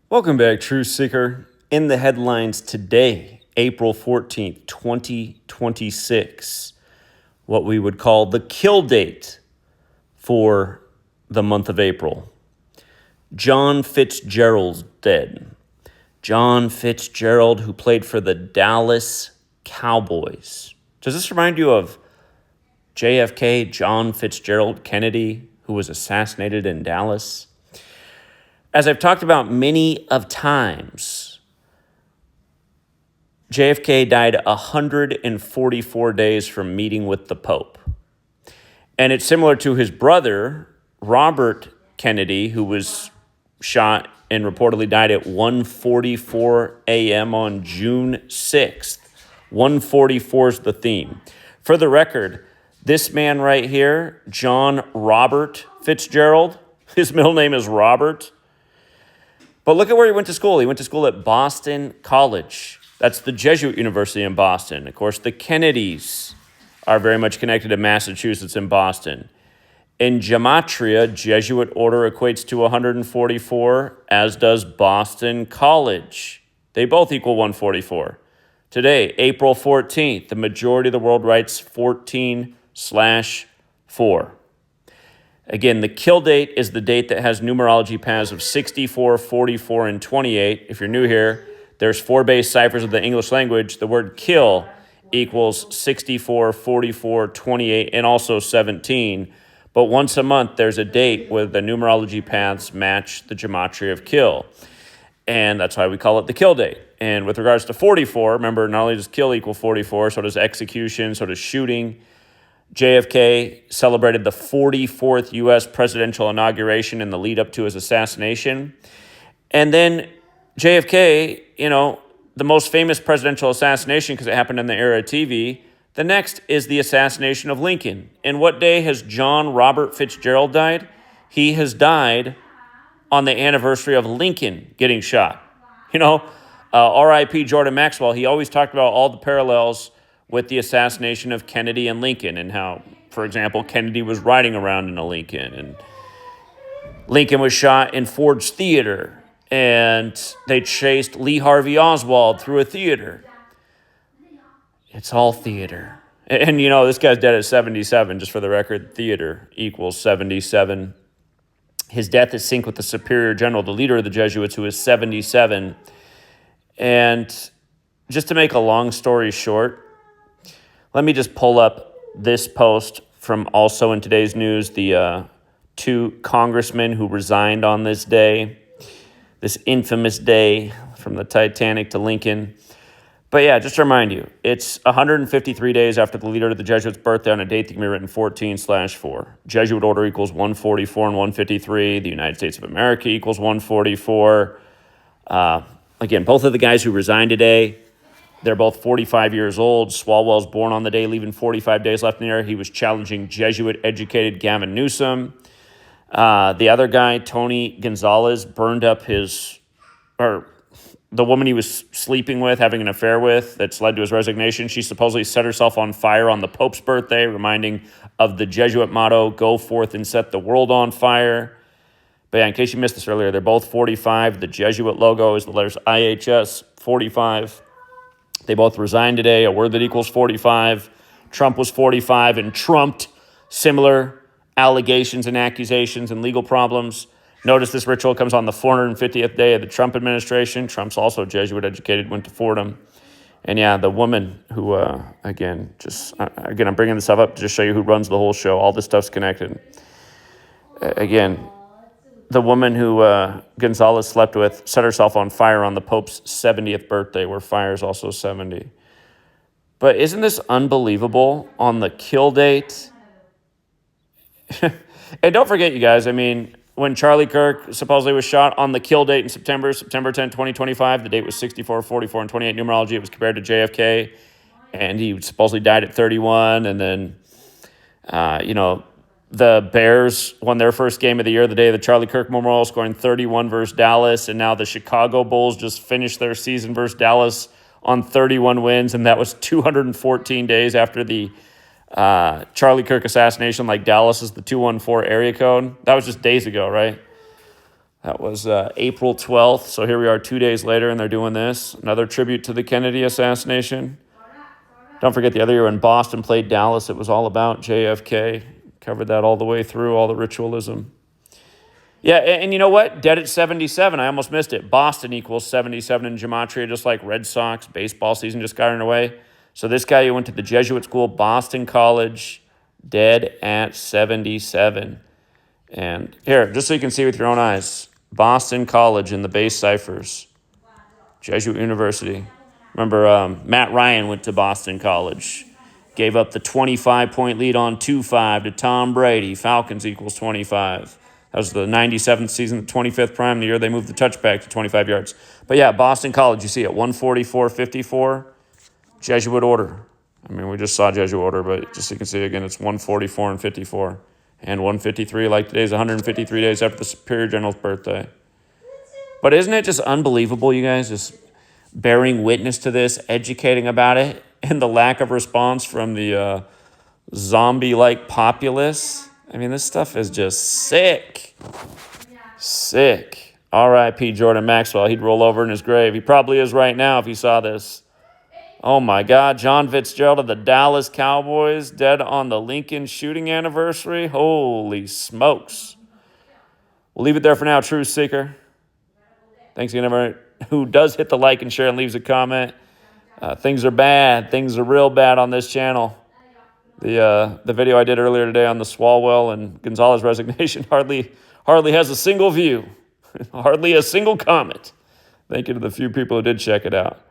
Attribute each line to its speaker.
Speaker 1: Welcome back, Truth Seeker. In the headlines today, April 14th, 2026, what we would call the kill date for the month of April. John Fitzgerald's dead. John Fitzgerald, who played for the Dallas Cowboys. Does this remind you of JFK, John Fitzgerald Kennedy, who was assassinated in Dallas? As I've talked about many of times, JFK died 144 days from meeting with the Pope. And it's similar to his brother, Robert Kennedy, who was shot and reportedly died at 1:44 a.m. on June 6th. 144 is the theme. For the record, this man right here, John Robert Fitzgerald, his middle name is Robert. But look at where he went to school. He went to school at Boston College. That's the Jesuit University in Boston. Of course, the Kennedys are very much connected to Massachusetts and Boston. In Gematria, Jesuit order equates to 144, as does Boston College. They both equal 144. Today, April 14th, the majority of the world writes 14/4. Again, the kill date is the date that has numerology paths of 64, 44, and 28. If you're new here, there's 4 base ciphers of the English language. The word kill equals 64, 44, 28, and also 17. But once a month, there's a date where the numerology paths match the gematria of kill. And that's why we call it the kill date. And with regards to 44, remember, not only does kill equal 44, so does execution, so does shooting. JFK celebrated the 44th U.S. presidential inauguration in the lead up to his assassination. And then JFK, the most famous presidential assassination because it happened in the era of TV. The next is the assassination of Lincoln. And what day has John Robert Fitzgerald died? He has died on the anniversary of Lincoln getting shot. R.I.P. Jordan Maxwell, he always talked about all the parallels with the assassination of Kennedy and Lincoln and how, for example, Kennedy was riding around in a Lincoln and Lincoln was shot in Ford's Theater and they chased Lee Harvey Oswald through a theater. It's all theater. And this guy's dead at 77, just for the record. Theater equals 77. His death is synced with the superior general, the leader of the Jesuits, who is 77. And just to make a long story short, let me just pull up this post from also in today's news, the 2 congressmen who resigned on this day, this infamous day from the Titanic to Lincoln. But yeah, just to remind you, it's 153 days after the leader of the Jesuits' birthday on a date that can be written 14/4. Jesuit order equals 144 and 153. The United States of America equals 144. Again, both of the guys who resigned today, they're both 45 years old. Swalwell's born on the day, leaving 45 days left in the year. He was challenging Jesuit-educated Gavin Newsom. The other guy, Tony Gonzalez, burned up the woman he was sleeping with, having an affair with, that's led to his resignation. She supposedly set herself on fire on the Pope's birthday, reminding of the Jesuit motto, "Go forth and set the world on fire." But yeah, in case you missed this earlier, they're both 45. The Jesuit logo is the letters IHS, 45. They both resigned today, a word that equals 45. Trump was 45 and trumped similar allegations and accusations and legal problems. Notice this ritual comes on the 450th day of the Trump administration. Trump's also Jesuit educated, went to Fordham. And yeah, the woman who, again, I'm bringing this stuff up to just show you who runs the whole show. All this stuff's connected. Again, the woman who Gonzalez slept with set herself on fire on the Pope's 70th birthday, where fire is also 70. But isn't this unbelievable on the kill date? And don't forget, you guys, when Charlie Kirk supposedly was shot on the kill date in September 10, 2025, the date was 64, 44, and 28 numerology. It was compared to JFK, and he supposedly died at 31. And then, the Bears won their first game of the year, the day of the Charlie Kirk Memorial, scoring 31 versus Dallas. And now the Chicago Bulls just finished their season versus Dallas on 31 wins, and that was 214 days after the Charlie Kirk assassination, like Dallas is the 214 area code. That was just days ago, right? That was April 12th. So here we are 2 days later, and they're doing this. Another tribute to the Kennedy assassination. Don't forget the other year when Boston played Dallas, it was all about JFK. Covered that all the way through, all the ritualism. Yeah, and you know what? Dead at 77. I almost missed it. Boston equals 77 in gematria, just like Red Sox. Baseball season just got underway. So this guy who went to the Jesuit school, Boston College, dead at 77. And here, just so you can see with your own eyes, Boston College in the base ciphers, Jesuit University. Remember, Matt Ryan went to Boston College, gave up the 25-point lead on 2-5 to Tom Brady. Falcons equals 25. That was the 97th season, the 25th prime, the year they moved the touchback to 25 yards. But yeah, Boston College, you see it, 144-54, Jesuit order. I mean, we just saw Jesuit order, but just so you can see again, it's 144 and 54. And 153, like today's 153 days after the Superior General's birthday. But isn't it just unbelievable, you guys, just bearing witness to this, educating about it, and the lack of response from the zombie-like populace? I mean, this stuff is just sick. Sick. R.I.P. Jordan Maxwell. He'd roll over in his grave. He probably is right now if he saw this. Oh, my God. John Fitzgerald of the Dallas Cowboys, dead on the Lincoln shooting anniversary. Holy smokes. We'll leave it there for now, Truth Seeker. Thanks again, everyone who does hit the like and share and leaves a comment. Things are bad. Things are real bad on this channel. The video I did earlier today on the Swalwell and Gonzalez resignation hardly has a single view. Hardly a single comment. Thank you to the few people who did check it out.